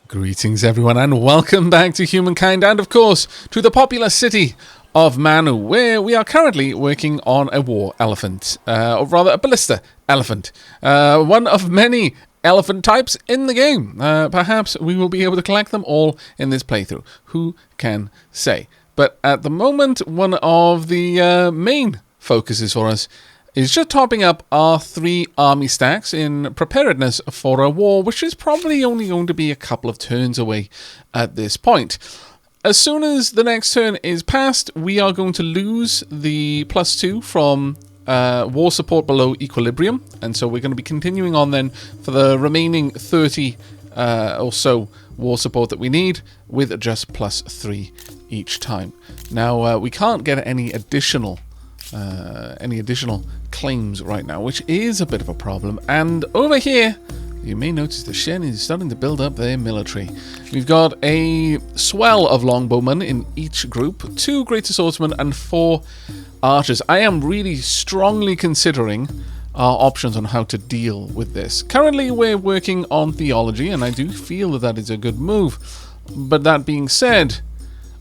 Greetings everyone and welcome back to Humankind and of course to the popular city of Manu, where we are currently working on a war elephant, or rather a ballista elephant, one of many elephant types in the game. Perhaps we will be able to collect them all in this playthrough, who can say. But at the moment, one of the main focuses for us is just topping up our 3 army stacks in preparedness for a war, which is probably only going to be a couple of turns away at this point. As soon as the next turn is passed, we are going to lose the +2 from war support below equilibrium, and so we're going to be continuing on then for the remaining 30 or so war support that we need, with just +3 each time. Now, we can't get any additional claims right now, which is a bit of a problem. And over here, you may notice the Shen is starting to build up their military. We've got a swell of longbowmen in each group, 2 greater swordsmen and 4 archers. I am really strongly considering our options on how to deal with this. Currently, we're working on theology, and I do feel that that is a good move. But that being said,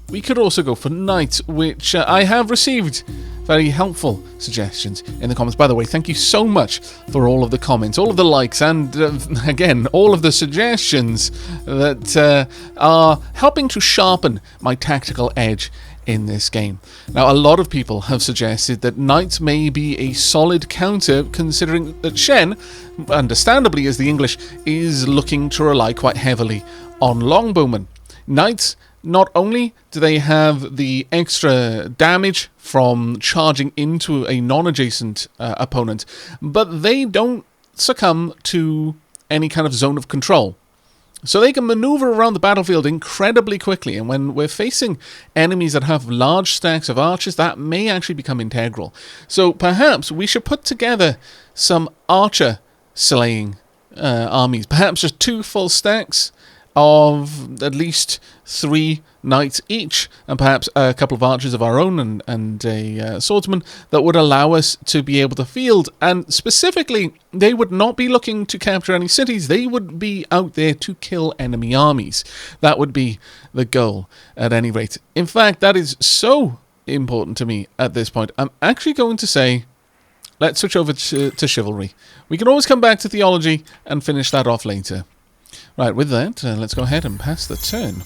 we could also go for knight, which I have received very helpful suggestions in the comments. By the way, thank you so much for all of the comments, all of the likes, and again, all of the suggestions that are helping to sharpen my tactical edge in this game. Now, a lot of people have suggested that knight may be a solid counter, considering that Shen, understandably as the English, is looking to rely quite heavily on longbowmen. Knights, not only do they have the extra damage from charging into a non-adjacent opponent, but they don't succumb to any kind of zone of control. So they can maneuver around the battlefield incredibly quickly, and when we're facing enemies that have large stacks of archers, that may actually become integral. So perhaps we should put together some archer slaying armies, perhaps just 2 full stacks of at least 3 knights each, and perhaps a couple of archers of our own and a swordsman that would allow us to be able to field. And specifically, they would not be looking to capture any cities, they would be out there to kill enemy armies. That would be the goal at any rate. In fact, that is so important to me at this point. I'm actually going to say, let's switch over to chivalry. We can always come back to theology and finish that off later. Right, with that, let's go ahead and pass the turn.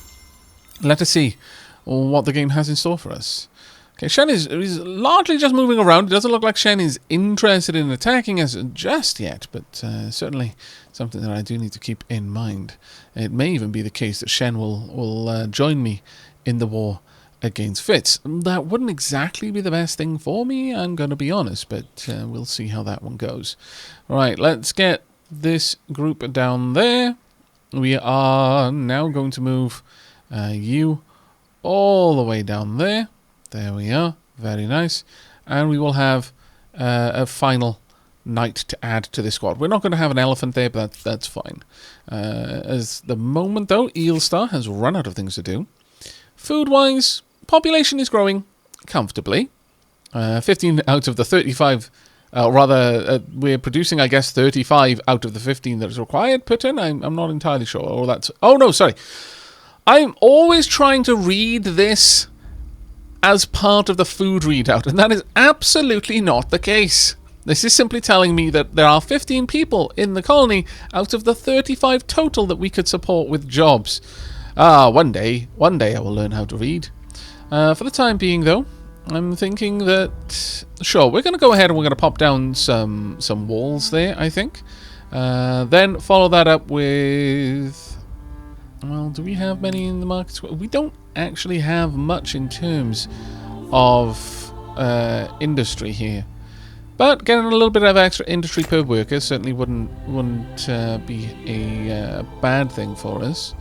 Let us see what the game has in store for us. Okay, Shen is largely just moving around. It doesn't look like Shen is interested in attacking us just yet, but certainly something that I do need to keep in mind. It may even be the case that Shen will join me in the war against Fitz. That wouldn't exactly be the best thing for me, I'm going to be honest, but we'll see how that one goes. Right, let's get this group down there. We are now going to move you all the way down there. There we are. Very nice. And we will have a final knight to add to this squad. We're not going to have an elephant there, but that's fine. As the moment, though, Eelstar has run out of things to do. Food-wise, population is growing comfortably. 15 out of the 35... we're producing, I guess, 35 out of the 15 that is required per turn. I'm not entirely sure. Or that's... Oh, no, sorry. I'm always trying to read this as part of the food readout, and that is absolutely not the case. This is simply telling me that there are 15 people in the colony out of the 35 total that we could support with jobs. One day I will learn how to read. For the time being, though, I'm thinking that, sure, we're going to go ahead and we're going to pop down some walls there, I think. Then follow that up with... Well, do we have many in the market? We don't actually have much in terms of industry here. But getting a little bit of extra industry per worker certainly wouldn't be a bad thing for us.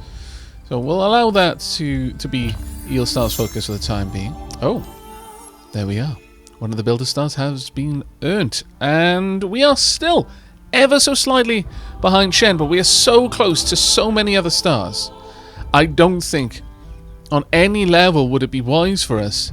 So we'll allow that to be Eelstar's focus for the time being. Oh, there we are. One of the builder stars has been earned. And we are still ever so slightly behind Shen, but we are so close to so many other stars. I don't think on any level would it be wise for us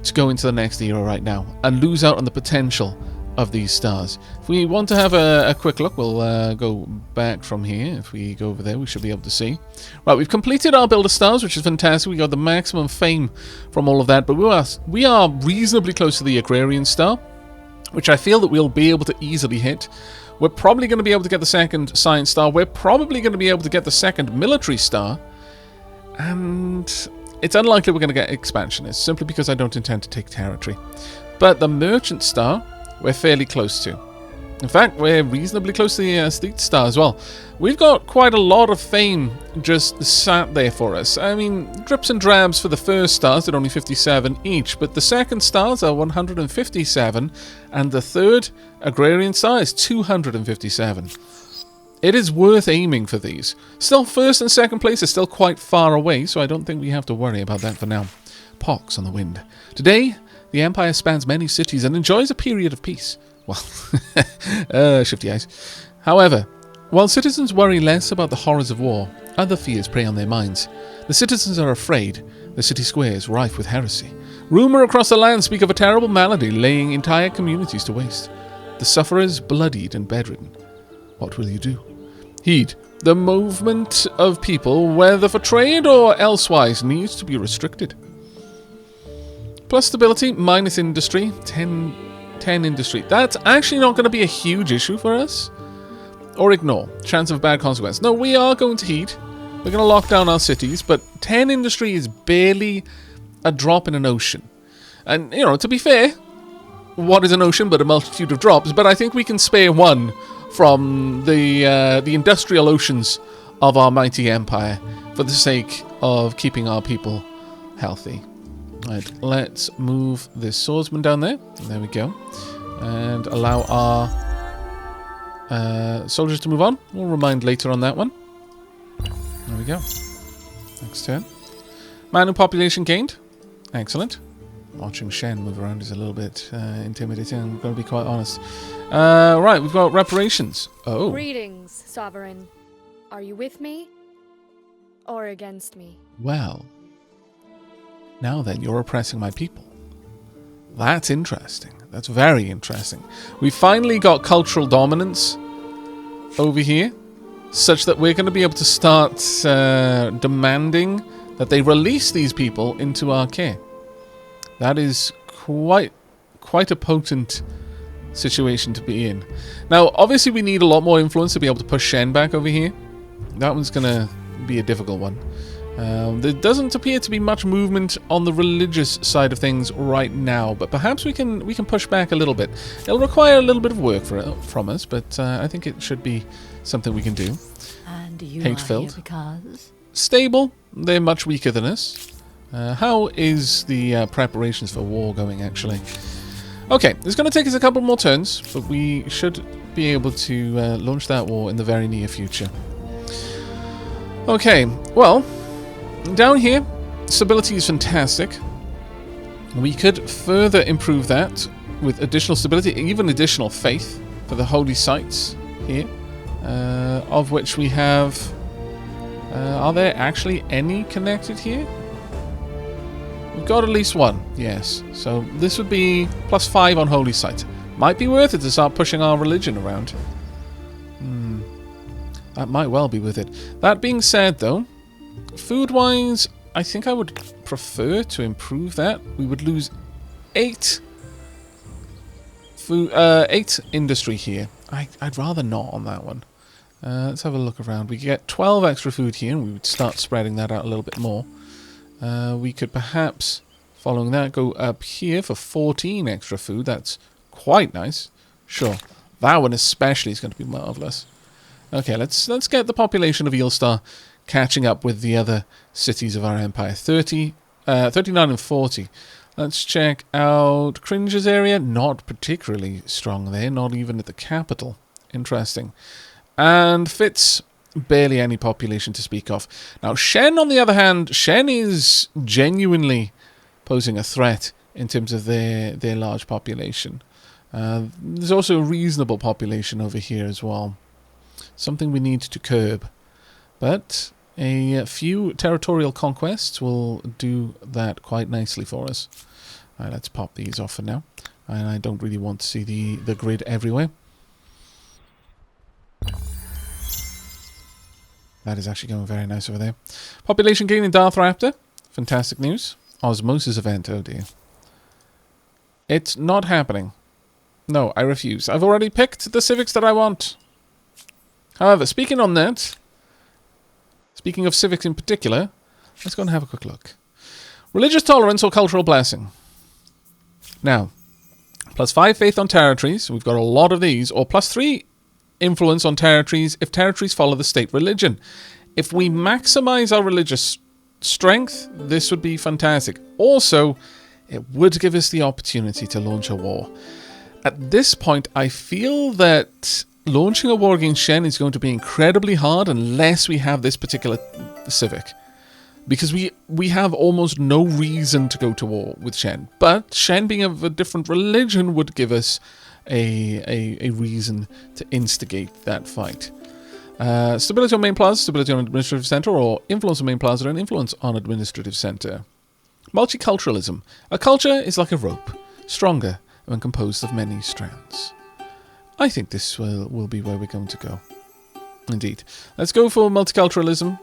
to go into the next era right now and lose out on the potential of these stars. If we want to have a quick look, we'll go back from here. If we go over there, we should be able to see. Right, we've completed our build of stars, which is fantastic. We got the maximum fame from all of that, but we are reasonably close to the agrarian star, which I feel that we'll be able to easily hit. We're probably going to be able to get the second science star. We're probably going to be able to get the second military star. And it's unlikely we're going to get expansionists, simply because I don't intend to take territory. But the merchant star, we're fairly close to. In fact, we're reasonably close to the aesthete star as well. We've got quite a lot of fame just sat there for us. I mean, drips and drabs for the first stars at only 57 each, but the second stars are 157, and the third agrarian star is 257. It is worth aiming for these. Still, first and second place is still quite far away, so I don't think we have to worry about that for now. Pox on the wind. Today, the Empire spans many cities and enjoys a period of peace. Well, shifty eyes. However, while citizens worry less about the horrors of war, other fears prey on their minds. The citizens are afraid. The city squares rife with heresy. Rumour across the land speak of a terrible malady laying entire communities to waste. The sufferers bloodied and bedridden. What will you do? Heed. The movement of people, whether for trade or elsewise, needs to be restricted. Plus stability, minus industry, 10 industry. That's actually not going to be a huge issue for us. Or ignore. Chance of bad consequence. No, we are going to heed. We're going to lock down our cities, but 10 industry is barely a drop in an ocean. And, you know, to be fair, what is an ocean but a multitude of drops? But I think we can spare one from the industrial oceans of our mighty empire for the sake of keeping our people healthy. Right, let's move this swordsman down there. There we go. And allow our soldiers to move on. We'll remind later on that one. There we go. Next turn. Man and population gained. Excellent. Watching Shen move around is a little bit intimidating, I'm going to be quite honest. Right, we've got reparations. Oh. Greetings, Sovereign. Are you with me? Or against me? Well. Now then, you're oppressing my people. That's interesting. That's very interesting. We finally got cultural dominance over here, such that we're going to be able to start demanding that they release these people into our care. That is quite a potent situation to be in. Now, obviously, we need a lot more influence to be able to push Shen back over here. That one's going to be a difficult one. There doesn't appear to be much movement on the religious side of things right now, but perhaps we can push back a little bit. It'll require a little bit of work from us, but I think it should be something we can do. And you Hate-filled. are here because? Stable. They're much weaker than us. How is the preparations for war going, actually? Okay, it's going to take us a couple more turns, but we should be able to launch that war in the very near future. Okay, well, down here, stability is fantastic. We could further improve that with additional stability, even additional faith for the holy sites here, of which we have... are there actually any connected here? We've got at least one, yes. So this would be +5 on holy sites. Might be worth it to start pushing our religion around. That might well be worth it. That being said, though, food-wise, I think I would prefer to improve that. We would lose 8 industry here. I'd rather not on that one. Let's have a look around. We get 12 extra food here, and we would start spreading that out a little bit more. We could perhaps, following that, go up here for 14 extra food. That's quite nice. Sure. That one especially is going to be marvellous. Okay, let's get the population of Eelstar catching up with the other cities of our empire. 39 and 40. Let's check out Cringe's area. Not particularly strong there, not even at the capital. Interesting. And Fitz, barely any population to speak of. Now, Shen, on the other hand, Shen is genuinely posing a threat in terms of their large population. There's also a reasonable population over here as well. Something we need to curb. But a few territorial conquests will do that quite nicely for us. Alright, let's pop these off for now. And I don't really want to see the grid everywhere. That is actually going very nice over there. Population gain in Darth Raptor. Fantastic news. Osmosis event, oh dear. It's not happening. No, I refuse. I've already picked the civics that I want. However, speaking on that, speaking of civics in particular, let's go and have a quick look. Religious tolerance or cultural blessing. Now, +5 faith on territories, we've got a lot of these, or +3 influence on territories if territories follow the state religion. If we maximize our religious strength, this would be fantastic. Also, it would give us the opportunity to launch a war. At this point, I feel that launching a war against Shen is going to be incredibly hard unless we have this particular civic. Because we have almost no reason to go to war with Shen. But Shen being of a different religion would give us a reason to instigate that fight. Stability on main plaza, stability on administrative center, or influence on main plaza and influence on administrative center. Multiculturalism. A culture is like a rope, stronger when composed of many strands. I think this will be where we're going to go. Indeed. Let's go for multiculturalism.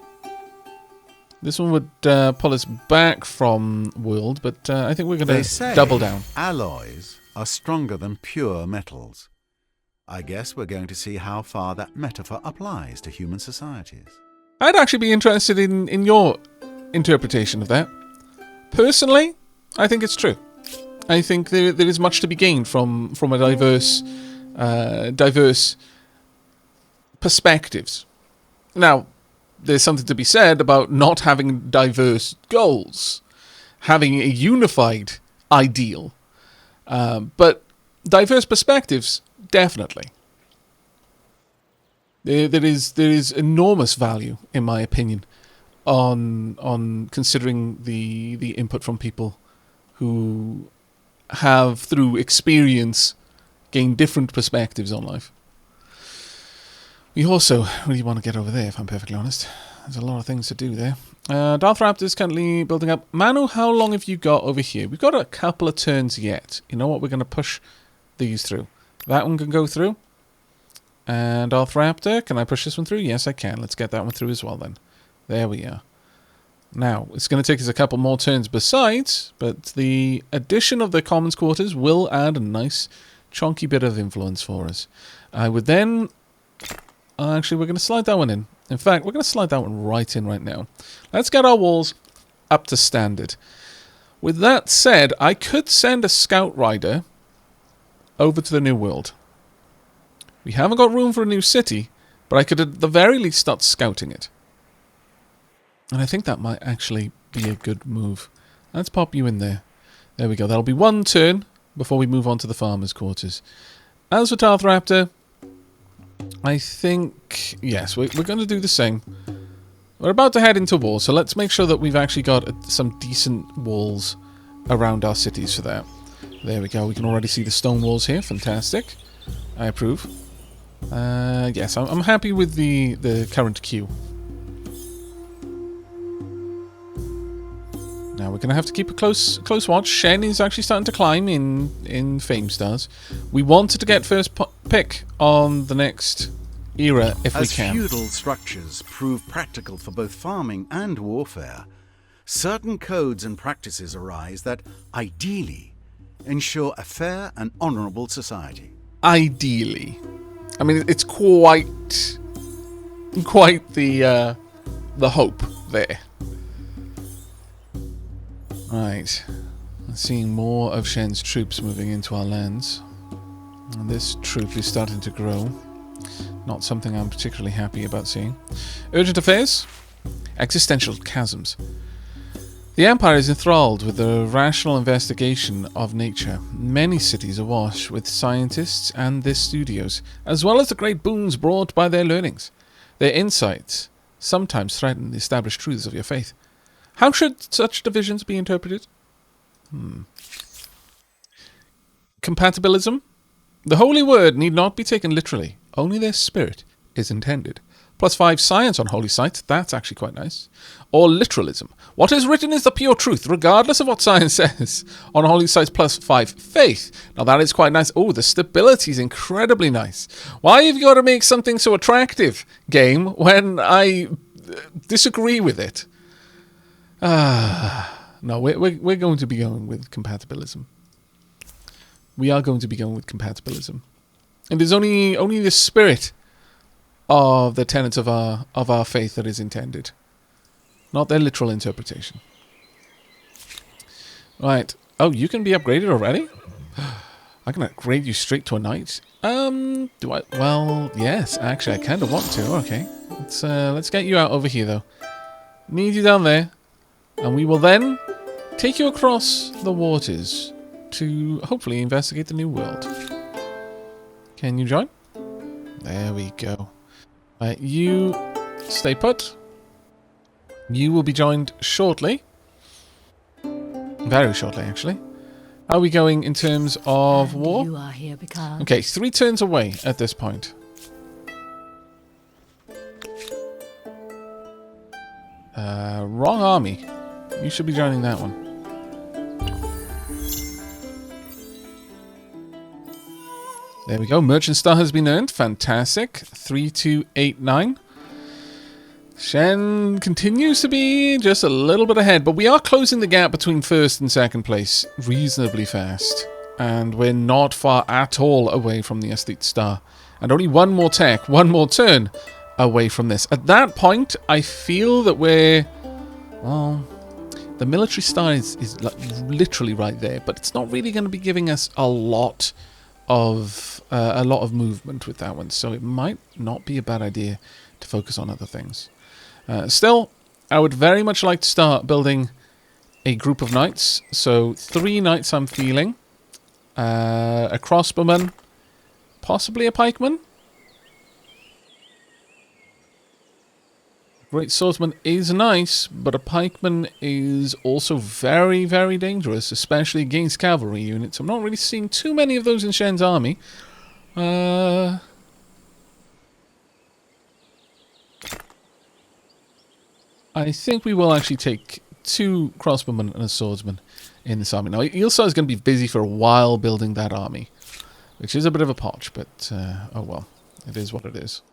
This one would pull us back from world, but I think we're going to double down. Alloys are stronger than pure metals. I guess we're going to see how far that metaphor applies to human societies. I'd actually be interested in your interpretation of that. Personally, I think it's true. I think there is much to be gained from a diverse perspectives. Now, there's something to be said about not having diverse goals, having a unified ideal. But diverse perspectives, definitely. There is enormous value, in my opinion, on considering the input from people who have, through experience, gained different perspectives on life. We also really want to get over there, if I'm perfectly honest. There's a lot of things to do there. Darth Raptor is currently building up. Manu, how long have you got over here? We've got a couple of turns yet. You know what? We're going to push these through. That one can go through. And Darth Raptor, can I push this one through? Yes, I can. Let's get that one through as well then. There we are. Now, it's going to take us a couple more turns besides, but the addition of the Commons Quarters will add a nice chunky bit of influence for us. I would then... Actually, we're going to slide that one in. In fact, we're going to slide that one right in right now. Let's get our walls up to standard. With that said, I could send a scout rider over to the New World. We haven't got room for a new city, but I could at the very least start scouting it. And I think that might actually be a good move. Let's pop you in there. There we go. That'll be one turn before we move on to the farmer's quarters. As for Darth Raptor, I think, yes, we're going to do the same. We're about to head into war, so let's make sure that we've actually got some decent walls around our cities for that. There we go. We can already see the stone walls here. Fantastic. I approve. Yes, I'm happy with the current queue. Now we're going to have to keep a close watch. Shen is actually starting to climb in Fame Stars. We wanted to get first pick on the next era if we can. As feudal structures prove practical for both farming and warfare, certain codes and practices arise that ideally ensure a fair and honourable society. Ideally. I mean, it's quite the hope there. Right, seeing more of Shen's troops moving into our lands. And this troop is starting to grow. Not something I'm particularly happy about seeing. Urgent affairs. Existential chasms. The Empire is enthralled with the rational investigation of nature. Many cities awash with scientists and their studios, as well as the great boons brought by their learnings. Their insights sometimes threaten the established truths of your faith. How should such divisions be interpreted? Compatibilism? The holy word need not be taken literally. Only their spirit is intended. +5 science on holy sites. That's actually quite nice. Or literalism. What is written is the pure truth, regardless of what science says. On holy sites, +5 faith. Now that is quite nice. Oh, the stability is incredibly nice. Why have you got to make something so attractive, game, when I disagree with it? No, we're going to be going with compatibilism. We are going to be going with compatibilism. And there's only the spirit of the tenets of our faith that is intended, not their literal interpretation. Right. Oh, you can be upgraded already? I can upgrade you straight to a knight. Do I? Well, yes. Actually, I kind of want to. Okay. Let's get you out over here, though. Need you down there. And we will then take you across the waters to hopefully investigate the new world. Can you join? There we go. Right, you stay put. You will be joined shortly. Very shortly, actually. How are we going in terms of war? You are here because... Okay, 3 turns away at this point. Wrong army. You should be joining that one. There we go. Merchant Star has been earned. Fantastic. 3289. Shen continues to be just a little bit ahead, but we are closing the gap between first and second place reasonably fast. And we're not far at all away from the Aesthete Star. And only one more tech, one more turn away from this. At that point, I feel that we're... Well, the military star is like literally right there, but it's not really going to be giving us a lot of movement with that one. So it might not be a bad idea to focus on other things. Still, I would very much like to start building a group of knights. So 3 knights I'm feeling. A crossbowman. Possibly a pikeman. Great swordsman is nice, but a pikeman is also very, very dangerous, especially against cavalry units. I'm not really seeing too many of those in Shen's army. I think we will actually take 2 crossbowmen and a swordsman in this army. Now, Ilsa is going to be busy for a while building that army, which is a bit of a potch, but oh well, it is what it is.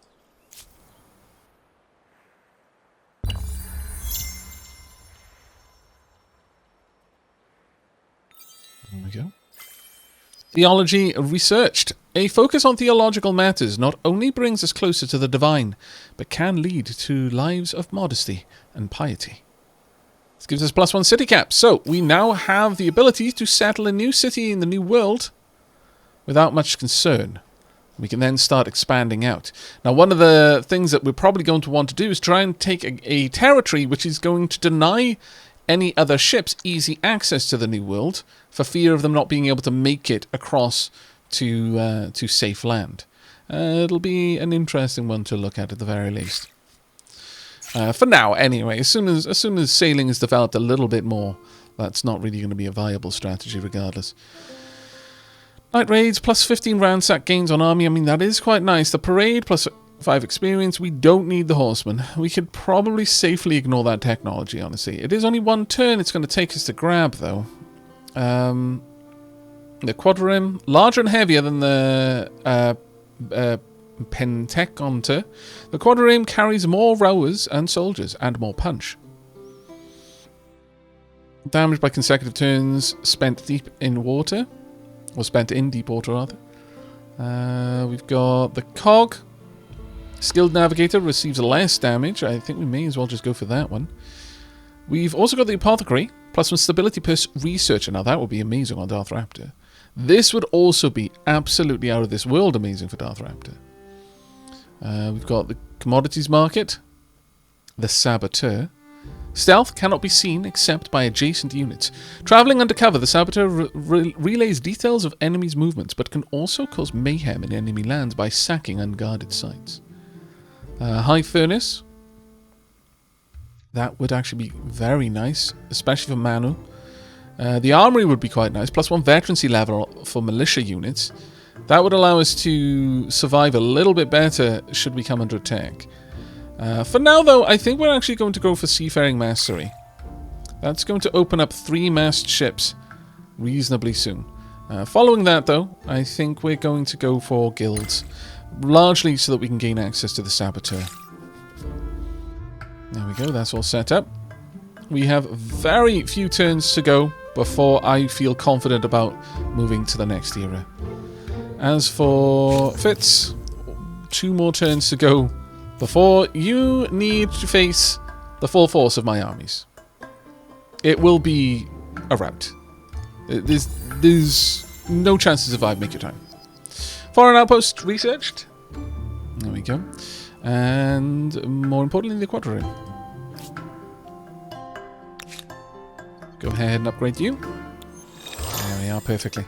There we go. Theology researched. A focus on theological matters not only brings us closer to the divine, but can lead to lives of modesty and piety. This gives us +1 city cap. So we now have the ability to settle a new city in the new world without much concern. We can then start expanding out. Now, one of the things that we're probably going to want to do is try and take a territory which is going to deny any other ships easy access to the new world for fear of them not being able to make it across to safe land. It'll be an interesting one to look at the very least. For now, anyway, as soon as sailing is developed a little bit more, that's not really going to be a viable strategy regardless. Night raids, +15 ransack gains on army. I mean, that is quite nice. The parade, +5 experience. We don't need the horsemen. We could probably safely ignore that technology, honestly. It is only 1 turn it's going to take us to grab, though. The quadrim, larger and heavier than the Penteconter. The quadrim carries more rowers and soldiers, and more punch. Damage by consecutive turns spent deep in water. Or spent in deep water, rather. We've got the cog. Skilled Navigator receives less damage. I think we may as well just go for that one. We've also got the Apothecary, +1 Stability per Researcher. Now that would be amazing on Darth Raptor. This would also be absolutely out of this world amazing for Darth Raptor. We've got the Commodities Market. The Saboteur. Stealth cannot be seen except by adjacent units. Travelling undercover, the Saboteur relays details of enemies' movements, but can also cause mayhem in enemy lands by sacking unguarded sites. High Furnace. That would actually be very nice, especially for Manu. The Armory would be quite nice, +1 veterancy level for militia units. That would allow us to survive a little bit better should we come under attack. For now, though, I think we're actually going to go for seafaring mastery. That's going to open up 3-mast ships reasonably soon. Following that, though, I think we're going to go for guilds. Largely so that we can gain access to the saboteur. There we go, that's all set up. We have very few turns to go before I feel confident about moving to the next era. As for Fitz, 2 more turns to go before you need to face the full force of my armies. It will be a rout. There's no chance to survive, make your time. Foreign outpost researched. There we go. And more importantly, the quadrireme. Go ahead and upgrade you. There we are, perfectly.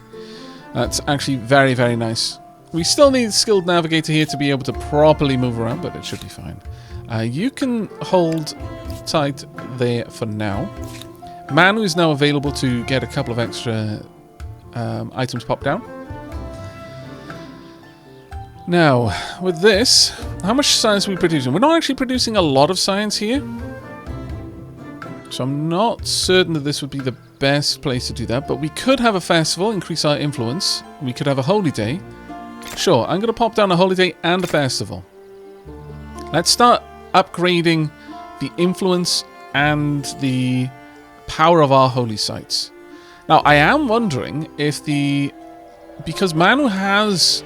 That's actually very, very nice. We still need a skilled navigator here to be able to properly move around, but it should be fine. You can hold tight there for now. Manu is now available to get a couple of extra items popped down. Now, with this, how much science are we producing? We're not actually producing a lot of science here. So I'm not certain that this would be the best place to do that. But we could have a festival, increase our influence. We could have a holy day. Sure, I'm going to pop down a holy day and a festival. Let's start upgrading the influence and the power of our holy sites. Now, I am wondering if because Manu has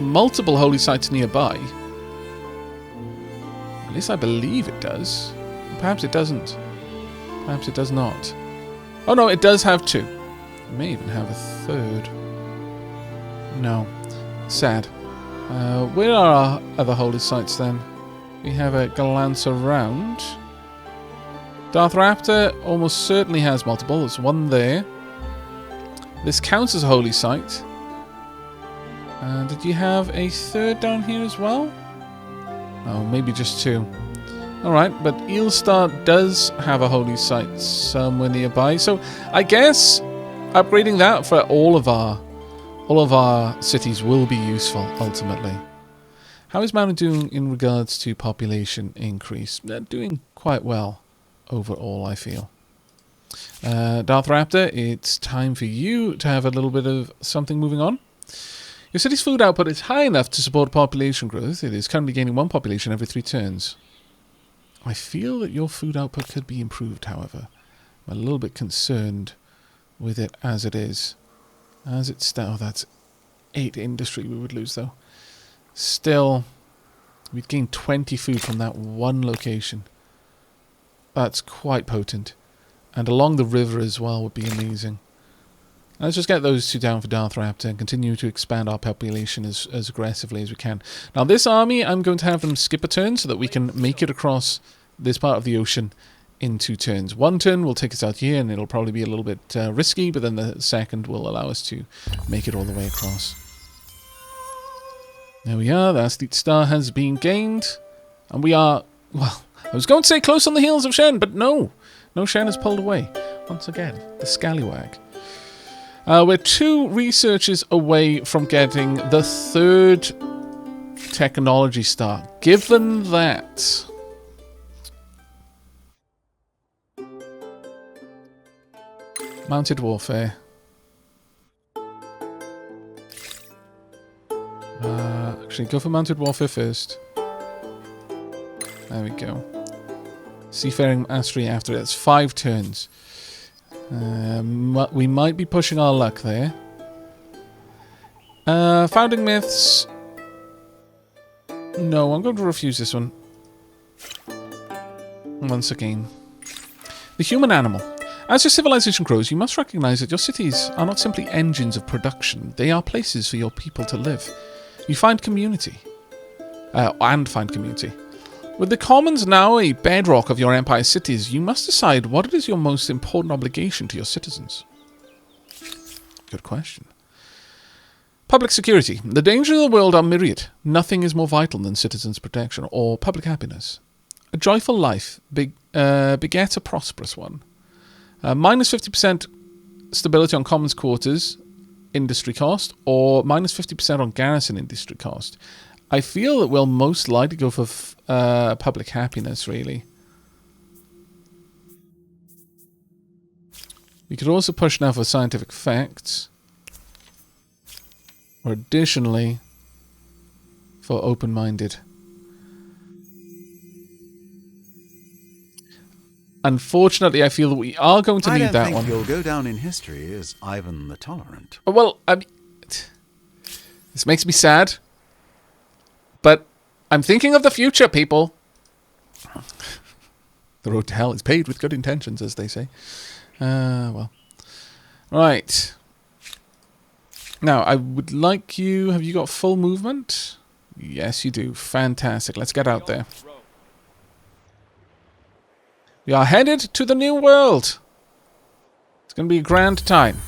multiple holy sites nearby. At least I believe it does. Perhaps it doesn't. Perhaps it does not. Oh no, it does have 2. It may even have a 3rd. No. Sad. Where are our other holy sites then? We have a glance around. Darth Raptor almost certainly has multiple. There's 1 there. This counts as a holy site. Did you have a 3rd down here as well? Oh, maybe just 2. Alright, but Eelstar does have a holy site somewhere nearby. So I guess upgrading that for all of our cities will be useful ultimately. How is Manu doing in regards to population increase? They're doing quite well overall, I feel. Darth Raptor, it's time for you to have a little bit of something moving on. Your city's food output is high enough to support population growth. It is currently gaining 1 population every 3 turns. I feel that your food output could be improved, however. I'm a little bit concerned with it as it is. As it stands, oh, that's 8 industry we would lose, though. Still, we'd gain 20 food from that 1 location. That's quite potent. And along the river as well would be amazing. Let's just get those 2 down for Darth Raptor and continue to expand our population as aggressively as we can. Now this army, I'm going to have them skip a turn so that we can make it across this part of the ocean in 2 turns. 1 turn will take us out here and it'll probably be a little bit risky, but then the second will allow us to make it all the way across. There we are, the Asleep Star has been gained. And we are, well, I was going to say close on the heels of Shen, but no. No, Shen has pulled away. Once again, the scallywag. We're 2 researchers away from getting the 3rd technology star. Given that... Mounted warfare. Actually, go for mounted warfare first. There we go. Seafaring mastery after it. That's 5 turns. We might be pushing our luck there. Founding myths. No, I'm going to refuse this one. Once again. The human animal. As your civilization grows, you must recognize that your cities are not simply engines of production. They are places for your people to live. You find community. And find community. With the commons now a bedrock of your empire's cities, you must decide what is your most important obligation to your citizens. Good question. Public security. The dangers of the world are myriad. Nothing is more vital than citizens' protection or public happiness. A joyful life begets a prosperous one. Minus 50% stability on commons quarters industry cost, or minus 50% on garrison industry cost. I feel that we'll most likely go for public happiness, really. We could also push now for scientific facts. Or additionally, for open-minded. Unfortunately, I feel that we are going to need that one. I don't think you'll go down in history as Ivan the Tolerant. Well, I mean, this makes me sad. But I'm thinking of the future, people. The road to hell is paved with good intentions, as they say. Well. Right. Now, I would like you... Have you got full movement? Yes, you do. Fantastic. Let's get out there. We are headed to the new world. It's going to be a grand time.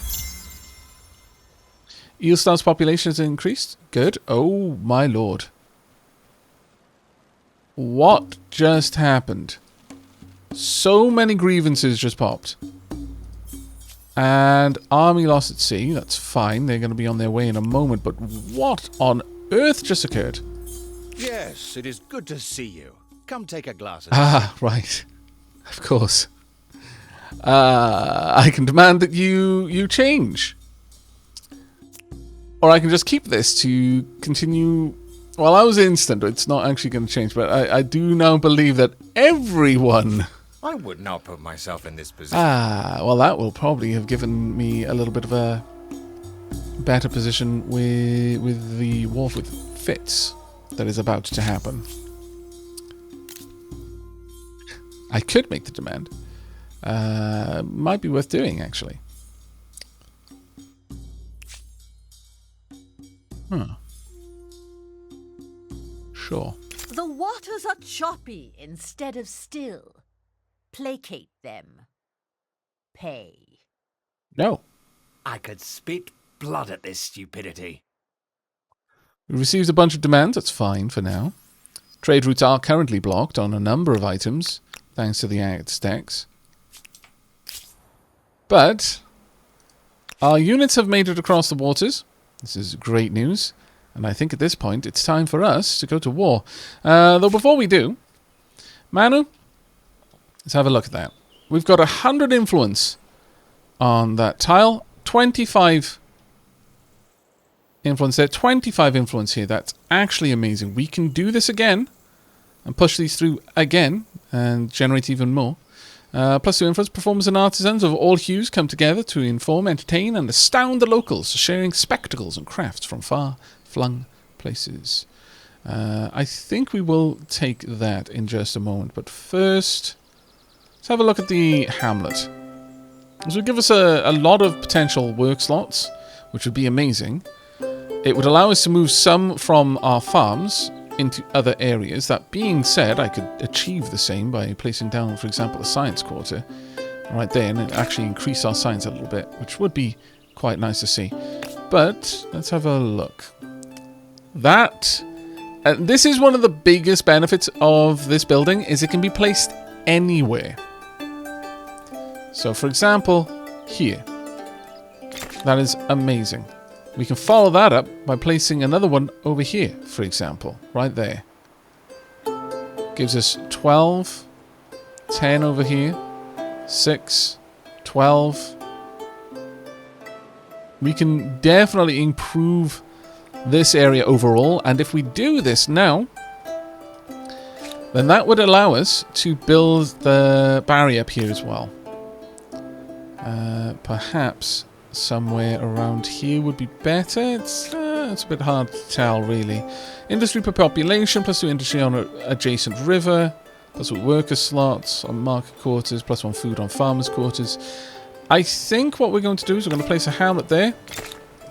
Eelstar's population has increased. Good. Oh, my lord. What just happened? So many grievances just popped. And army lost at sea. That's fine. They're going to be on their way in a moment. But what on earth just occurred? Yes, it is good to see you. Come take a glass of Ah, right. Of course. I can demand that you change. Or I can just keep this to continue... Well, I was instant. It's not actually going to change. But I do now believe that everyone... I would not put myself in this position. Ah, well, that will probably have given me a little bit of a better position with the war with Fitz that is about to happen. I could make the demand. Might be worth doing, actually. Sure. The waters are choppy instead of still. Placate them. Pay. No. I could spit blood at this stupidity. We received a bunch of demands. That's fine for now. Trade routes are currently blocked on a number of items, thanks to the Aztecs. But our units have made it across the waters. This is great news. And I think at this point it's time for us to go to war. Though before we do, Manu, let's have a look at that. We've got 100 influence on that tile. 25 influence there. 25 influence here. That's actually amazing. We can do this again and push these through again and generate even more. Plus 2 influence. Performers and artisans of all hues come together to inform, entertain, and astound the locals, sharing spectacles and crafts from far-flung places. I think we will take that in just a moment. But first... let's have a look at the hamlet. This would give us a lot of potential work slots, which would be amazing. It would allow us to move some from our farms into other areas. That being said, I could achieve the same by placing down, for example, a science quarter right there, and actually increase our science a little bit, which would be quite nice to see. But let's have a look. This is one of the biggest benefits of this building, is it can be placed anywhere. So, for example, here. That is amazing. We can follow that up by placing another one over here, for example. Right there. Gives us 12, 10 over here, 6, 12. We can definitely improve this area overall, and if we do this now, then that would allow us to build the barrier up here as well. Perhaps somewhere around here would be better. It's a bit hard to tell, really. Industry per population, plus 2 industry on an adjacent river, plus 2 worker slots on market quarters, plus 1 food on farmers' quarters. I think what we're going to do is we're going to place a hamlet there,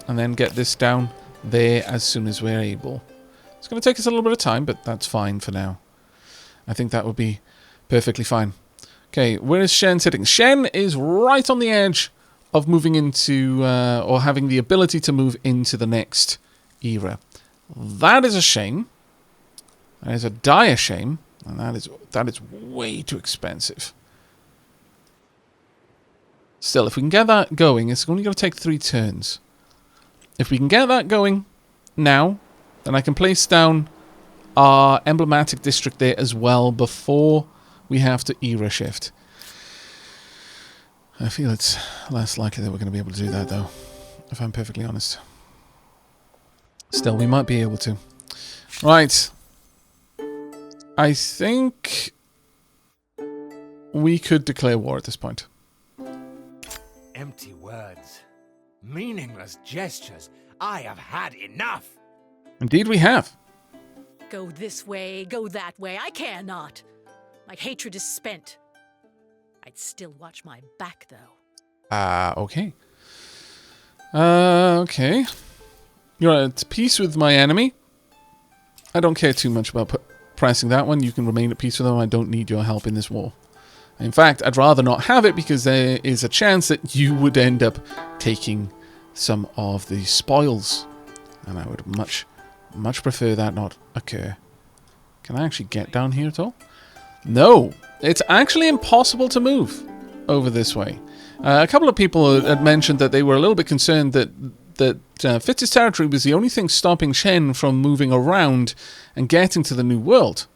and then get this down there as soon as we're able. It's going to take us a little bit of time, but that's fine for now. I think that would be perfectly fine. Okay, where is Shen sitting? Shen is right on the edge of moving into, or having the ability to move into the next era. That is a shame. That is a dire shame, and that is way too expensive. Still, if we can get that going, it's only going to take 3 turns. If we can get that going now, then I can place down our emblematic district there as well before we have to era shift. I feel it's less likely that we're going to be able to do that, though, if I'm perfectly honest. Still, we might be able to. Right. I think we could declare war at this point. Empty words. Meaningless gestures. I have had enough. Indeed we have. Go this way, go that way. I care not. My hatred is spent. I'd still watch my back, though. Okay. Okay. You're at peace with my enemy. I don't care too much about pressing that one. You can remain at peace with them. I don't need your help in this war. In fact, I'd rather not have it because there is a chance that you would end up taking some of the spoils. And I would much prefer that not occur. Can I actually get down here at all? No. It's actually impossible to move over this way. A couple of people had mentioned that they were a little bit concerned that Fitz's territory was the only thing stopping Shen from moving around and getting to the New World.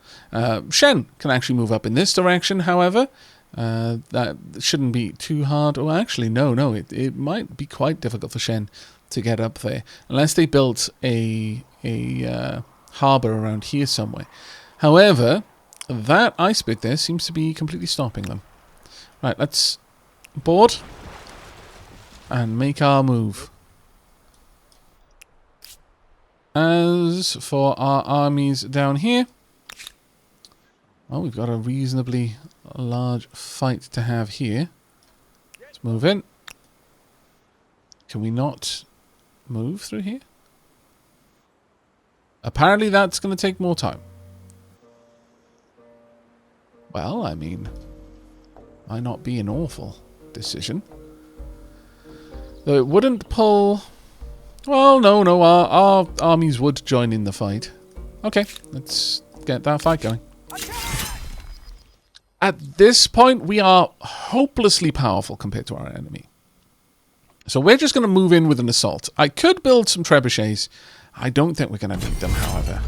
Shen can actually move up in this direction, however. That shouldn't be too hard. Oh, actually, no. It might be quite difficult for Shen to get up there. Unless they built a harbour around here somewhere. However, that iceberg there seems to be completely stopping them. Right, let's board and make our move. As for our armies down here, well, we've got a reasonably large fight to have here. Let's move in. Can we not move through here? Apparently that's going to take more time. Well, I mean, might not be an awful decision. Though it wouldn't pull... Well, no, our armies would join in the fight. Okay, let's get that fight going. At this point, we are hopelessly powerful compared to our enemy. So we're just going to move in with an assault. I could build some trebuchets. I don't think we're going to need them, however.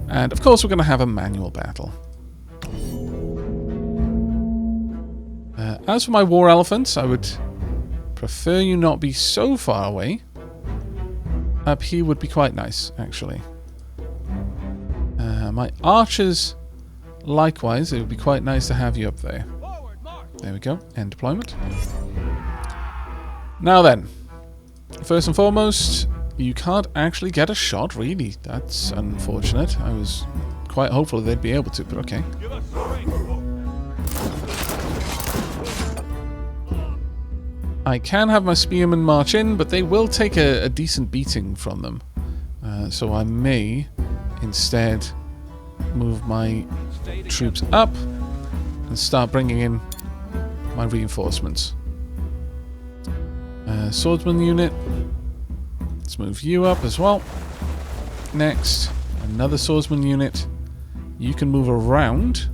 And, of course, we're going to have a manual battle. As for my war elephants, I would prefer you not be so far away. Up here would be quite nice, actually. My archers, likewise, it would be quite nice to have you up there. There we go. End deployment. Now then, first and foremost, you can't actually get a shot, really. That's unfortunate. I was quite hopeful they'd be able to, but okay. I can have my spearmen march in, but they will take a decent beating from them. So I may instead move my troops up and start bringing in my reinforcements. Swordsman unit. Let's move you up as well. Next, another swordsman unit. You can move around.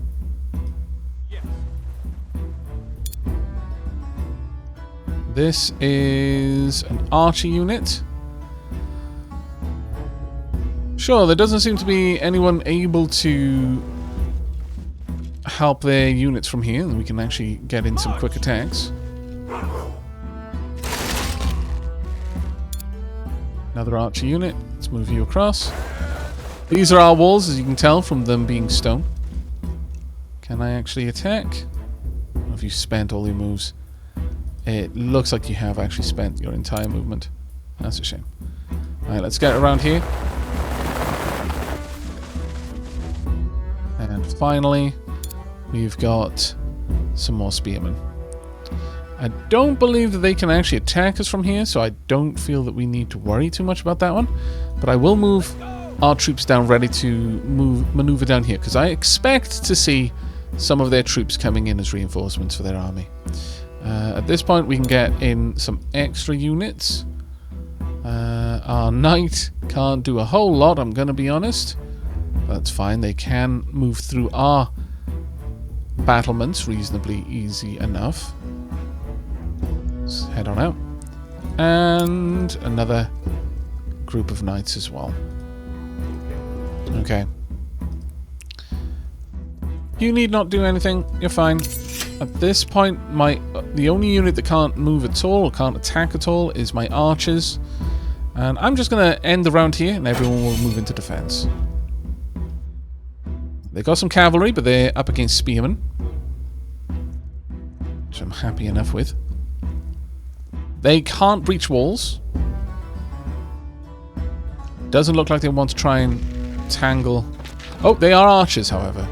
This is an archer unit. Sure, there doesn't seem to be anyone able to help their units from here, and we can actually get in some quick attacks. Another archer unit. Let's move you across. These are our walls, as you can tell from them being stone. Can I actually attack? Or have you spent all your moves? It looks like you have actually spent your entire movement. That's a shame. Alright, let's get around here. And finally, we've got some more spearmen. I don't believe that they can actually attack us from here, so I don't feel that we need to worry too much about that one. But I will move our troops down ready to maneuver down here, because I expect to see some of their troops coming in as reinforcements for their army. At this point, we can get in some extra units. Our knight can't do a whole lot, I'm going to be honest. That's fine. They can move through our battlements reasonably easy enough. Let's head on out. And another group of knights as well. Okay. You need not do anything. You're fine. At this point, the only unit that can't move at all, or can't attack at all, is my archers. And I'm just going to end the round here, and everyone will move into defense. They've got some cavalry, but they're up against spearmen, which I'm happy enough with. They can't breach walls. Doesn't look like they want to try and tangle. Oh, they are archers, however.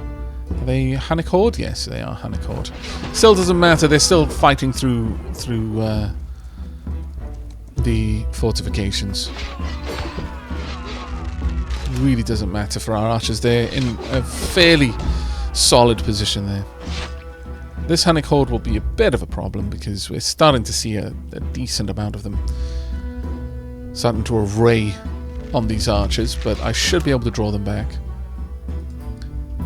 Are they Horde? Yes, they are Horde. Still doesn't matter. They're still fighting through the fortifications. Really doesn't matter for our archers. They're in a fairly solid position there. This Horde will be a bit of a problem because we're starting to see a decent amount of them starting to array on these archers, but I should be able to draw them back.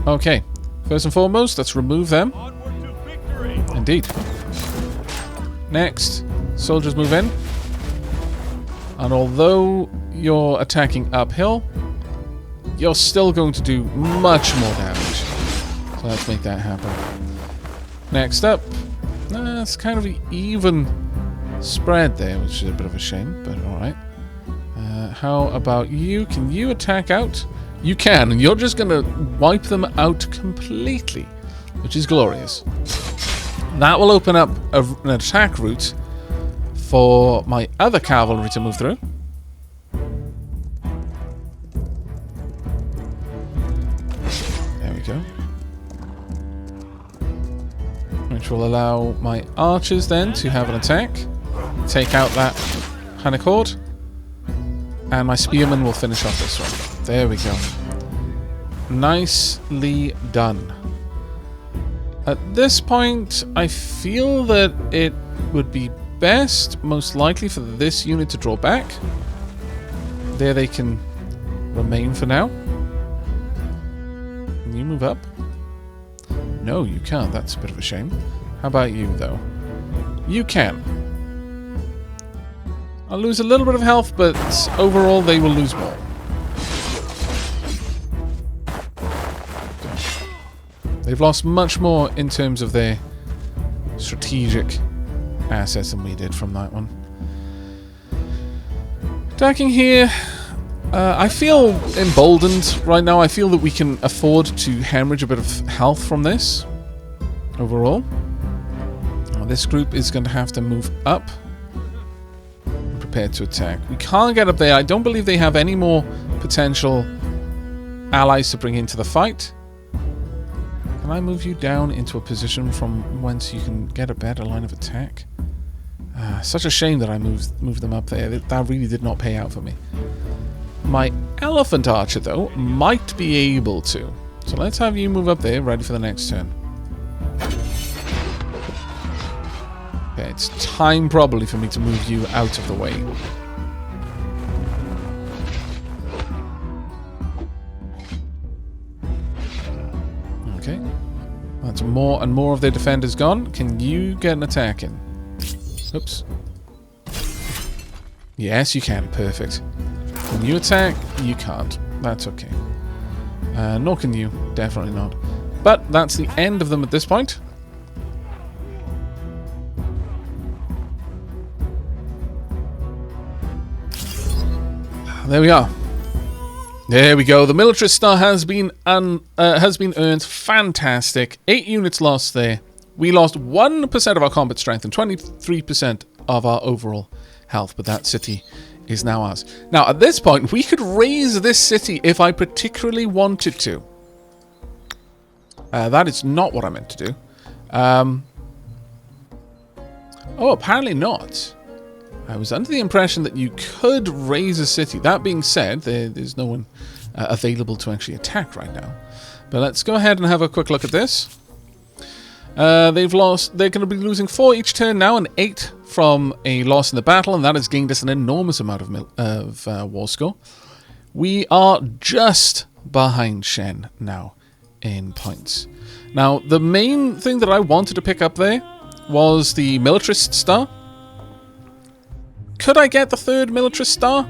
Okay, first and foremost, let's remove them. Indeed. Next, soldiers move in. And although you're attacking uphill, you're still going to do much more damage. So let's make that happen. Next up, it's kind of an even spread there, which is a bit of a shame, but alright. How about you? Can you attack out? You can, and you're just going to wipe them out completely, which is glorious. That will open up an attack route for my other cavalry to move through. There we go. Which will allow my archers then to have an attack. Take out that Horde. And my spearmen will finish off this one. There we go. Nicely done. At this point, I feel that it would be best, most likely, for this unit to draw back. There they can remain for now. Can you move up? No, you can't. That's a bit of a shame. How about you, though? You can. I'll lose a little bit of health, but overall they will lose more. They've lost much more in terms of their strategic assets than we did from that one. Attacking here, I feel emboldened right now. I feel that we can afford to hemorrhage a bit of health from this overall. This group is going to have to move up. Prepared to attack. We can't get up there. I don't believe they have any more potential allies to bring into the fight. Can I move you down into a position from whence you can get a better line of attack? Such a shame that I moved them up there. That really did not pay out for me. My elephant archer, though, might be able to. So let's have you move up there, ready for the next turn. Okay, it's time probably for me to move you out of the way. Okay. That's more and more of their defenders gone. Can you get an attack in? Oops. Yes, you can. Perfect. Can you attack? You can't. That's okay. Nor can you. Definitely not. But that's the end of them at this point. There we are. There we go. The militarist star has been earned. Fantastic. 8 units lost there. We lost 1% of our combat strength and 23% of our overall health, but that city is now ours. Now, at this point, we could raise this city if I particularly wanted to. That is not what I meant to do. Oh, apparently not. I was under the impression that you could raise a city. That being said, there's no one available to actually attack right now. But let's go ahead and have a quick look at this. They've lost. They're going to be losing 4 each turn now, and 8 from a loss in the battle, and that has gained us an enormous amount of war score. We are just behind Shen now in points. Now, the main thing that I wanted to pick up there was the militarist star. Could I get the 3rd militarist star?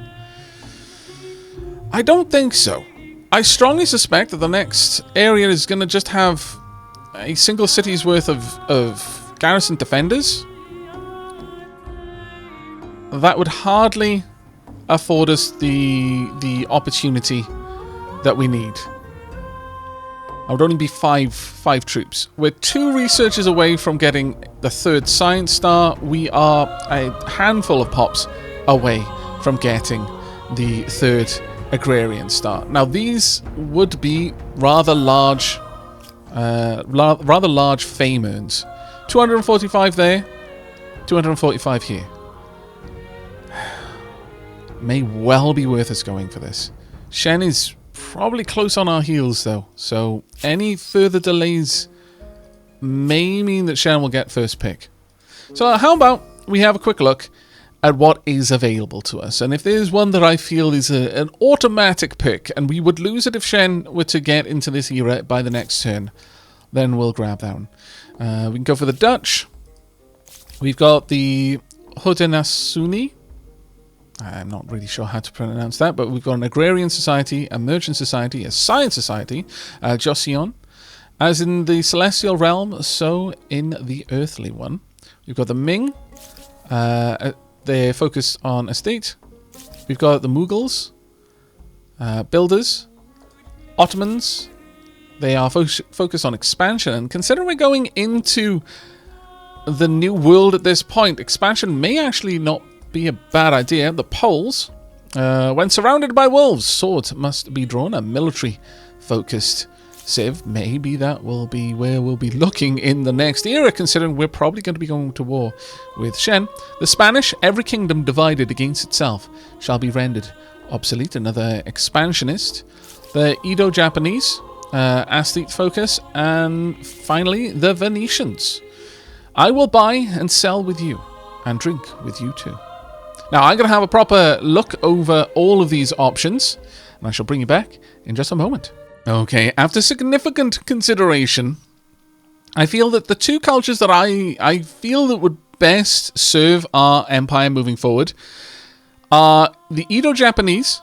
I don't think so. I strongly suspect that the next area is going to just have a single city's worth of garrison defenders, that would hardly afford us the opportunity that we need. I would only be five troops. We're 2 researchers away from getting the 3rd science star. We are a handful of pops away from getting the 3rd agrarian star. Now these would be rather large fame earns. 245 there, 245 here. May well be worth us going for this. Shen is probably close on our heels though, so any further delays may mean that Shen will get first pick. So how about we have a quick look at what is available to us, and if there's one that I feel is an automatic pick, and we would lose it if Shen were to get into this era by the next turn, then we'll grab that one. We can go for the Dutch. We've got the Haudenosaunee. I'm not really sure how to pronounce that, but we've got an agrarian society, a merchant society, a science society, Joseon. As in the celestial realm, so in the earthly one. We've got the Ming. They're focused on estate. We've got the Mughals, builders, Ottomans. They are focused on expansion. And considering we're going into the new world at this point, expansion may actually not be a bad idea. The Poles, when surrounded by wolves, swords must be drawn. A military-focused civ. Maybe that will be where we'll be looking in the next era, considering we're probably going to be going to war with Shen. The Spanish, every kingdom divided against itself shall be rendered obsolete. Another expansionist. The Edo-Japanese, aesthete focus. And finally, the Venetians. I will buy and sell with you, and drink with you too. Now, I'm going to have a proper look over all of these options, and I shall bring you back in just a moment. Okay, after significant consideration, I feel that the 2 cultures that I feel that would best serve our empire moving forward are the Edo-Japanese,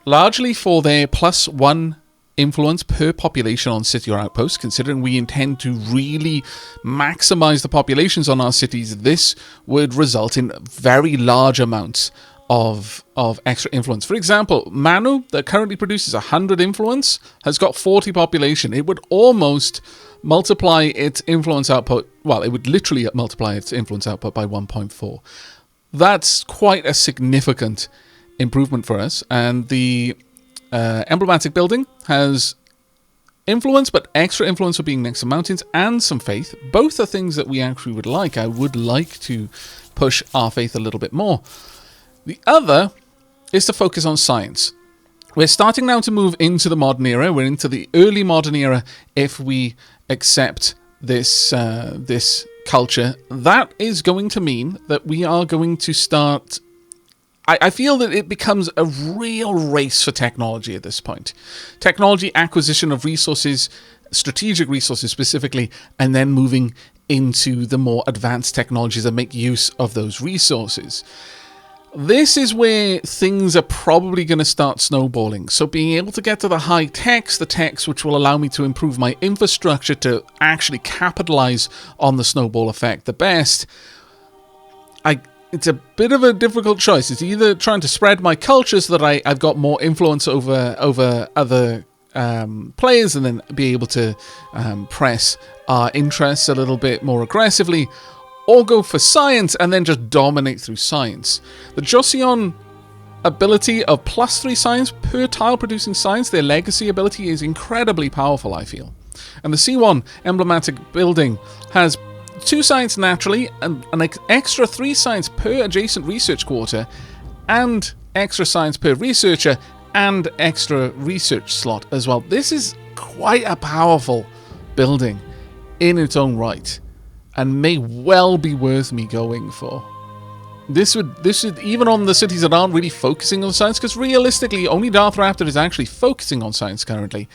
largely for their +1 influence per population on city or outpost. Considering we intend to really maximize the populations on our cities, this would result in very large amounts of extra influence. For example, Manu, that currently produces 100 influence, has got 40 population. It would almost multiply its influence output. Well, it would literally multiply its influence output by 1.4. That's quite a significant improvement for us. And the emblematic building has influence, but extra influence for being next to mountains, and some faith. Both are things that we actually would like. I would like to push our faith a little bit more. The other is to focus on science. We're starting now to move into the modern era. We're into the early modern era if we accept this this culture. That is going to mean that we are going to start... I feel that it becomes a real race for technology at this point. Technology acquisition of resources, strategic resources specifically, and then moving into the more advanced technologies that make use of those resources. This is where things are probably going to start snowballing. So being able to get to the high techs, the techs which will allow me to improve my infrastructure to actually capitalize on the snowball effect the best, it's a bit of a difficult choice. It's either trying to spread my culture so that I've got more influence over other players and then be able to press our interests a little bit more aggressively, or go for science and then just dominate through science. The Joseon ability of +3 science per tile producing science, their legacy ability, is incredibly powerful, I feel. And the C1 emblematic building has 2 science naturally, and an extra 3 science per adjacent research quarter, and extra science per researcher, and extra research slot as well. This is quite a powerful building in its own right, and may well be worth me going for. This would even on the cities that aren't really focusing on science, because realistically only Darth Raptor is actually focusing on science currently.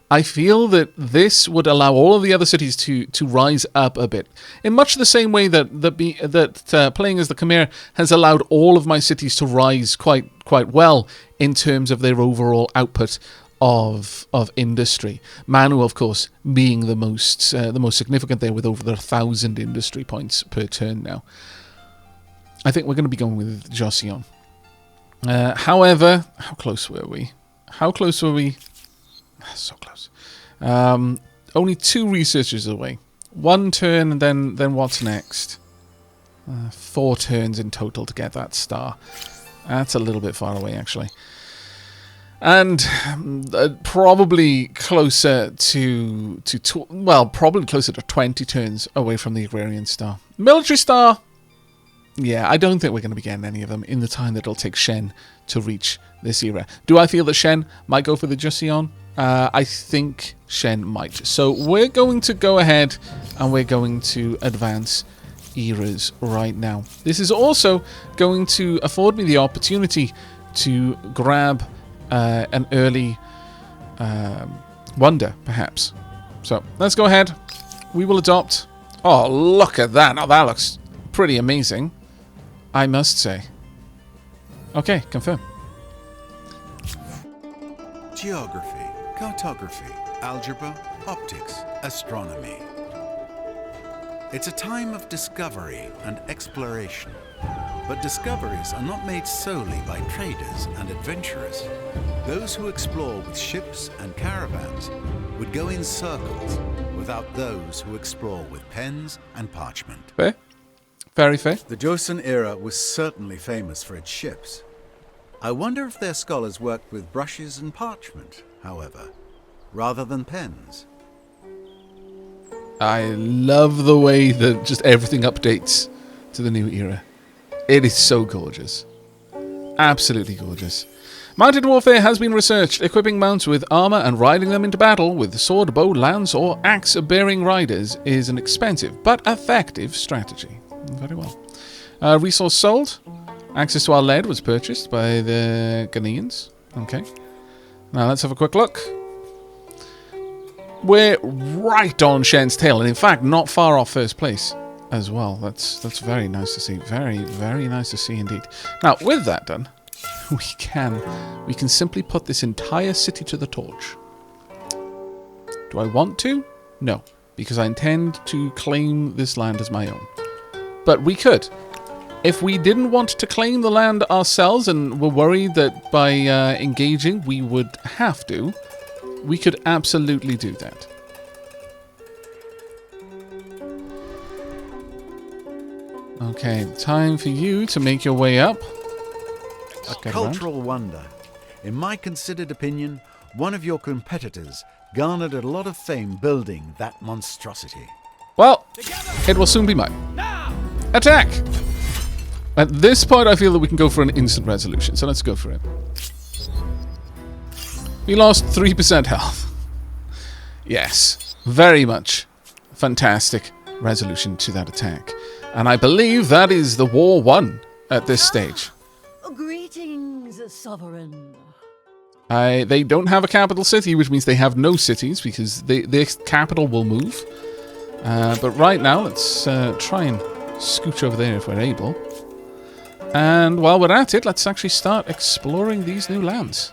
I feel that this would allow all of the other cities to rise up a bit, in much the same way that playing as the Khmer has allowed all of my cities to rise quite well in terms of their overall output of industry. Manu, of course, being the most significant there, with over 1,000 industry points per turn now. I think we're going to be going with Joseon. However, how close were we? How close were we? So close. Only 2 researchers away. 1 turn, and then what's next? 4 turns in total to get that star. That's a little bit far away, actually. And probably closer to probably closer to 20 turns away from the agrarian star. Military star. Yeah, I don't think we're going to be getting any of them in the time that it'll take Shen to reach this era. Do I feel that Shen might go for the Joseon? I think Shen might. So we're going to go ahead and we're going to advance eras right now. This is also going to afford me the opportunity to grab an early wonder, perhaps. So let's go ahead. We will adopt. Oh, look at that. Now that looks pretty amazing, I must say. Okay, confirm. Geography, cartography, algebra, optics, astronomy. It's a time of discovery and exploration. But discoveries are not made solely by traders and adventurers. Those who explore with ships and caravans would go in circles without those who explore with pens and parchment. Fair. Very fair. The Joseon era was certainly famous for its ships. I wonder if their scholars worked with brushes and parchment, however, rather than pens. I love the way that just everything updates to the new era. It is so gorgeous. Absolutely gorgeous. Mounted warfare has been researched. Equipping mounts with armor and riding them into battle with sword, bow, lance, or axe-bearing riders is an expensive but effective strategy. Very well. Resource sold. Access to our lead was purchased by the Ghanaians. Okay. Now let's have a quick look. We're right on Shen's tail, and in fact, not far off first place as well. That's very nice to see. Very, very nice to see indeed. Now, with that done, we can simply put this entire city to the torch. Do I want to? No, because I intend to claim this land as my own. But we could. If we didn't want to claim the land ourselves and were worried that by engaging we would have to, we could absolutely do that. Okay, time for you to make your way up. A cultural wonder. In my considered opinion, one of your competitors garnered a lot of fame building that monstrosity. Well, it will soon be mine. Attack! At this point, I feel that we can go for an instant resolution, so let's go for it. We lost 3% health. Yes, very much fantastic resolution to that attack. And I believe that is the war won at this stage. Greetings, Sovereign. They don't have a capital city, which means they have no cities, because their capital will move. But right now, let's try and scooch over there if we're able. And while we're at it, let's actually start exploring these new lands.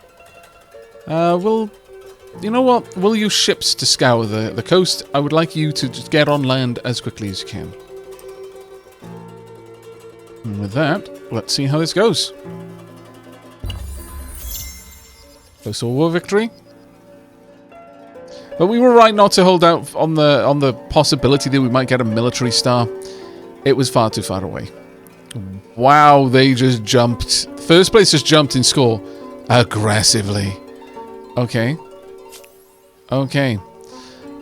You know what? We'll use ships to scour the coast. I would like you to just get on land as quickly as you can. And with that, let's see how this goes. Coastal War victory. But we were right not to hold out on the possibility that we might get a military star. It was far too far away. Wow, they just jumped. First place just jumped in score aggressively. Okay. Okay.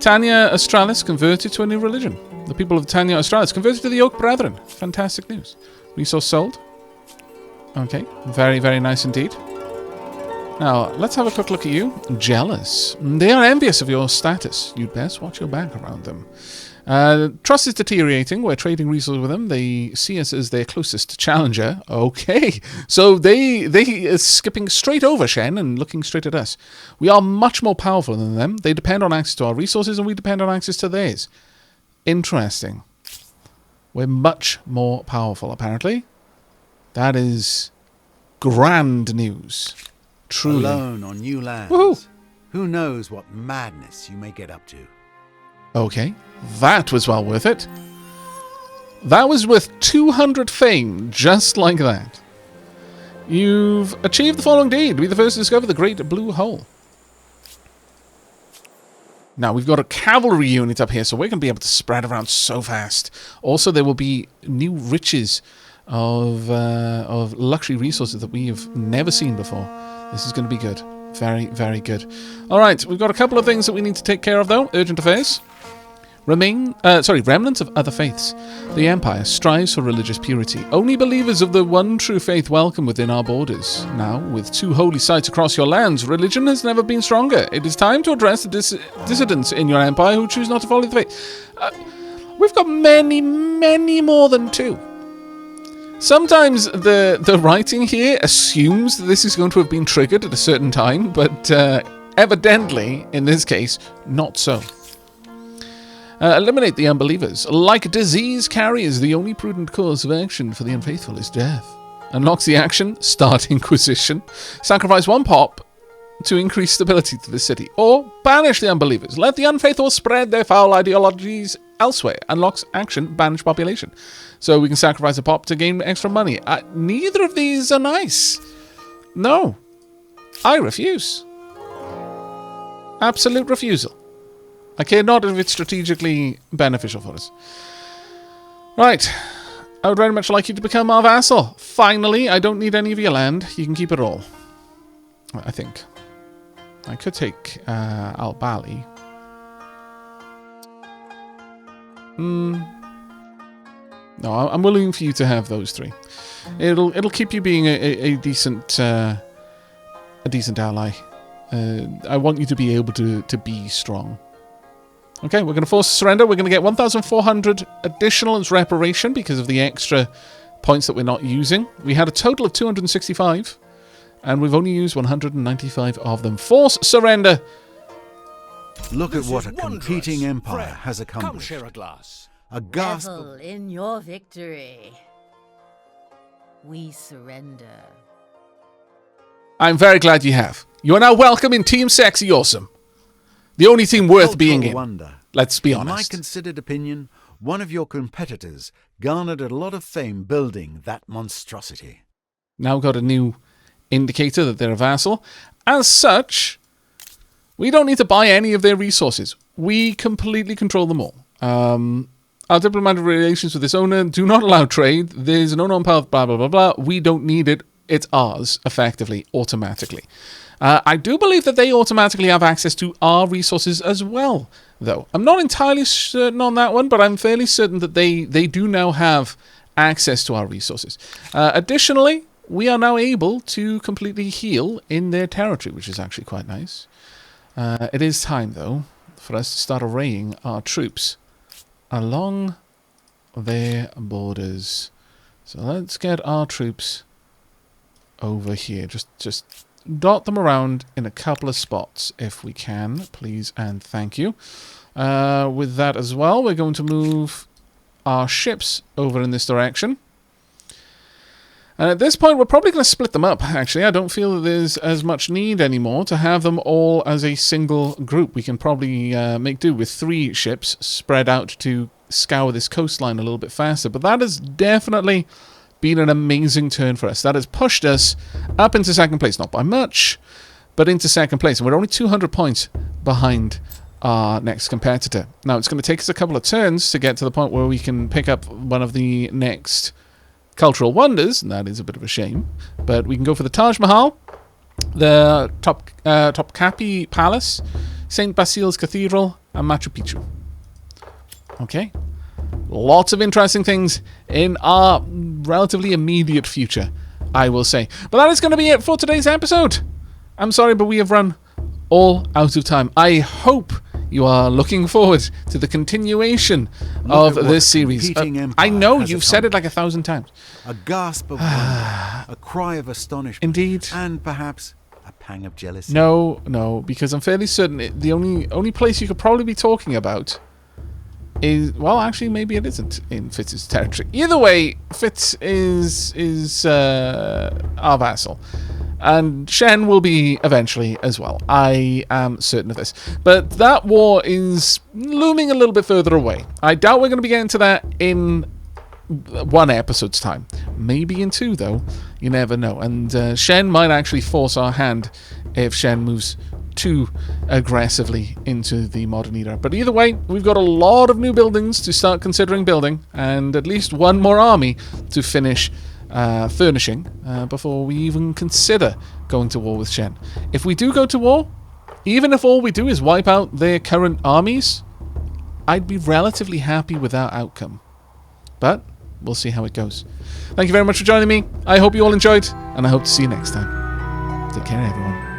Tanya Australis converted to a new religion. The people of Tanya Australis converted to the Oak Brethren. Fantastic news. Resource sold. Okay. Very, very nice indeed. Now, let's have a quick look at you. Jealous. They are envious of your status. You'd best watch your back around them. Trust is deteriorating. We're trading resources with them. They see us as their closest challenger. Okay. So they are skipping straight over Shen and looking straight at us. We are much more powerful than them. They depend on access to our resources and we depend on access to theirs. Interesting. We're much more powerful, apparently. That is grand news. Truly. Alone on new lands. Woohoo! Who knows what madness you may get up to. Okay, that was well worth it. That was worth 200 fame, just like that. You've achieved the following deed. Be the first to discover the Great Blue Hole. Now, we've got a cavalry unit up here, so we're going to be able to spread around so fast. Also, there will be new riches of luxury resources that we have never seen before. This is going to be good. Very, very good. All right, we've got a couple of things that we need to take care of, though. Urgent affairs. Remnants of other faiths. The Empire strives for religious purity. Only believers of the one true faith welcome within our borders. Now, with 2 holy sites across your lands, religion has never been stronger. It is time to address the dissidents in your empire who choose not to follow the faith. We've got many, many more than 2. Sometimes the writing here assumes that this is going to have been triggered at a certain time, but evidently, in this case, not so. Eliminate the unbelievers. Like disease carriers, the only prudent course of action for the unfaithful is death. Unlocks the action, start Inquisition. Sacrifice 1 pop to increase stability to the city. Or banish the unbelievers. Let the unfaithful spread their foul ideologies elsewhere. Unlocks action, banish population. So we can sacrifice a pop to gain extra money. Neither of these are nice. No. I refuse. Absolute refusal. I care not if it's strategically beneficial for us. Right. I would very much like you to become our vassal. Finally, I don't need any of your land. You can keep it all. I think. I could take Al-Bali. No, I'm willing for you to have those 3. It'll keep you being a decent ally. I want you to be able to be strong. Okay, we're going to force surrender. We're going to get 1,400 additional as reparation because of the extra points that we're not using. We had a total of 265, and we've only used 195 of them. Force surrender. Look at what a competing empire has accomplished. Come share a glass. A gasp Revel in your victory. We surrender. I'm very glad you have. You are now welcome in Team Sexy Awesome. The only team worth being in. Wonder. Let's be In my honest. considered opinion, one of your competitors garnered a lot of fame building that monstrosity. Now got a new indicator that they're a vassal. As such, we don't need to buy any of their resources. We completely control them all. Our diplomatic relations with this owner do not allow trade. There's an unknown path, blah, blah, blah, blah. We don't need it. It's ours, effectively, automatically. I do believe that they automatically have access to our resources as well, though. I'm not entirely certain on that one, but I'm fairly certain that they do now have access to our resources. Additionally, we are now able to completely heal in their territory, which is actually quite nice. It is time, though, for us to start arraying our troops along their borders. So let's get our troops over here. Just dot them around in a couple of spots if we can, please and thank you. With that as well, we're going to move our ships over in this direction. And at this point, we're probably going to split them up, actually. I don't feel that there's as much need anymore to have them all as a single group. We can probably make do with 3 ships spread out to scour this coastline a little bit faster. But that has definitely been an amazing turn for us. That has pushed us up into second place. Not by much, but into second place. And we're only 200 points behind our next competitor. Now, it's going to take us a couple of turns to get to the point where we can pick up one of the next cultural wonders, and that is a bit of a shame. But we can go for the Taj Mahal, the Topkapi Palace, St. Basil's Cathedral, and Machu Picchu. Okay. Lots of interesting things in our relatively immediate future, I will say. But that is going to be it for today's episode. I'm sorry, but we have run all out of time. I hope you are looking forward to the continuation of this series. I know you've said it like 1,000 times. A gasp of wonder, a cry of astonishment. Indeed. And perhaps a pang of jealousy. No, because I'm fairly certain the only place you could probably be talking about is, well, actually, maybe it isn't in Fitz's territory. Either way, Fitz is our vassal. And Shen will be eventually as well. I am certain of this. But that war is looming a little bit further away. I doubt we're going to be getting to that in 1 episode's time. Maybe in 2, though. You never know. And Shen might actually force our hand if Shen moves too aggressively into the modern era. But either way, we've got a lot of new buildings to start considering building, and at least 1 more army to finish furnishing before we even consider going to war with Shen. If we do go to war, even if all we do is wipe out their current armies, I'd be relatively happy with that outcome. But we'll see how it goes. Thank you very much for joining me. I hope you all enjoyed, and I hope to see you next time. Take care, everyone.